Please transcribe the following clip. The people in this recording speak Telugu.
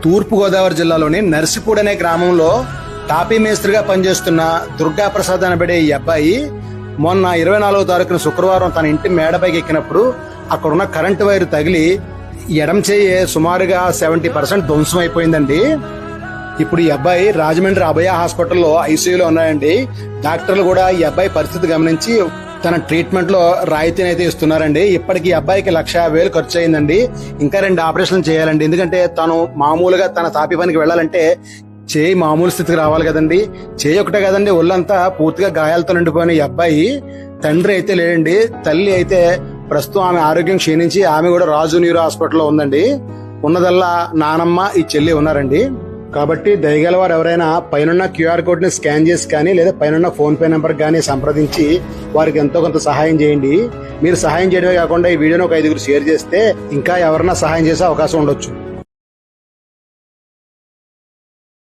తూర్పుగోదావరి జిల్లాలోని నర్సిపూడి అనే గ్రామంలో టాపీ మేస్త్రిగా పనిచేస్తున్న దుర్గా ప్రసాద్ అనబడే ఈ అబ్బాయి మొన్న 24వ తారీఖున శుక్రవారం తన ఇంటి మేడపైకి ఎక్కినప్పుడు అక్కడున్న కరెంటు వైరు తగిలి ఎడం చేయి సుమారుగా 70% ధ్వంసం అయిపోయిందండి. ఇప్పుడు ఈ అబ్బాయి రాజమండ్రి అభయ హాస్పిటల్లో ఐసీయూలో ఉన్నాయండి. డాక్టర్లు కూడా ఈ అబ్బాయి పరిస్థితి గమనించి తన ట్రీట్మెంట్ లో రాయితీని అయితే ఇస్తున్నారండి. ఇప్పటికి ఈ అబ్బాయికి 1,50,000 ఖర్చు అయిందండి. ఇంకా 2 ఆపరేషన్లు చేయాలండి. ఎందుకంటే తను మామూలుగా తన తాపి పనికి వెళ్లాలంటే చేయి మామూలు స్థితికి రావాలి కదండి. చేయి ఒకటే కదండి, ఒళ్ళంతా పూర్తిగా గాయాలతో నిండిపోయిన ఈ అబ్బాయి తండ్రి అయితే లేడండి. తల్లి అయితే ప్రస్తుతం ఆమె ఆరోగ్యం క్షీణించి ఆమె కూడా రాజు న్యూరో హాస్పిటల్లో ఉందండి. ఉన్నదల్లా నానమ్మ ఈ చెల్లి ఉన్నారండి. కాబట్టి దయగల వారు ఎవరైనా పైన QR కోడ్ ని స్కాన్ చేసి కానీ లేదా పైన ఫోన్ పే నెంబర్ కానీ సంప్రదించి వారికి ఎంతో కొంత సహాయం చేయండి. మీరు సహాయం చేయడమే కాకుండా ఈ వీడియోని ఒక 5గురు షేర్ చేస్తే ఇంకా ఎవరైనా సహాయం చేసే అవకాశం ఉండొచ్చు.